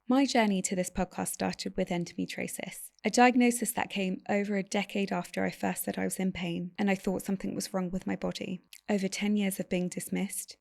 My journey to this podcast started with endometriosis, a diagnosis that came over a decade after I first said I was in pain and I thought something was wrong with my body. Over 10 years of being dismissed,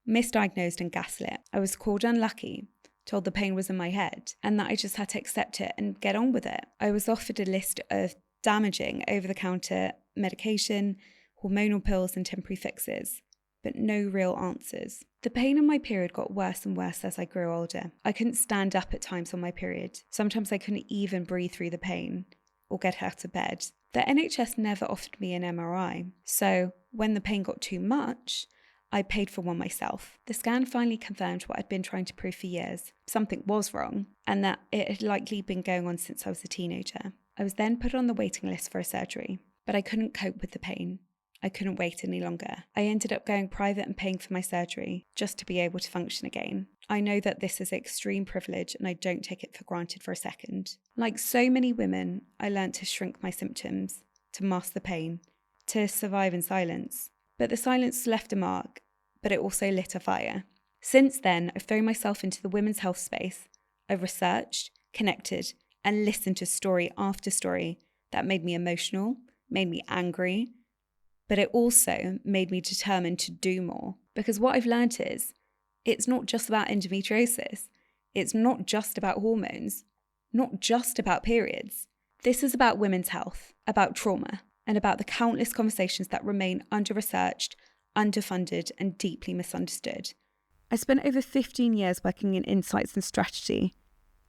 misdiagnosed and gaslit, I was called unlucky, told the pain was in my head, and that I just had to accept it and get on with it. I was offered a list of damaging over-the-counter medication, hormonal pills and temporary fixes, but no real answers. The pain in my period got worse and worse as I grew older. I couldn't stand up at times on my period. Sometimes I couldn't even breathe through the pain or get out of bed. The NHS never offered me an MRI, so when the pain got too much, I paid for one myself. The scan finally confirmed what I'd been trying to prove for years. Something was wrong, and that it had likely been going on since I was a teenager. I was then put on the waiting list for a surgery, but I couldn't cope with the pain. I couldn't wait any longer. I ended up going private and paying for my surgery just to be able to function again. I know that this is extreme privilege and I don't take it for granted for a second. Like so many women, I learned to shrink my symptoms, to mask the pain, to survive in silence. But the silence left a mark, but it also lit a fire. Since then, I've thrown myself into the women's health space. I've researched, connected, and listened to story after story that made me emotional, made me angry, but it also made me determined to do more. Because what I've learned is, it's not just about endometriosis. It's not just about hormones, not just about periods. This is about women's health, about trauma, and about the countless conversations that remain under-researched, underfunded, and deeply misunderstood. I spent over 15 years working in insights and strategy,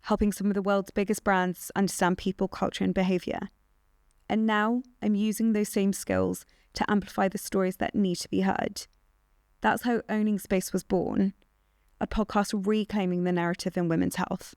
helping some of the world's biggest brands understand people, culture, and behaviour. And now I'm using those same skills to amplify the stories that need to be heard. That's how Owning Space was born, a podcast reclaiming the narrative in women's health.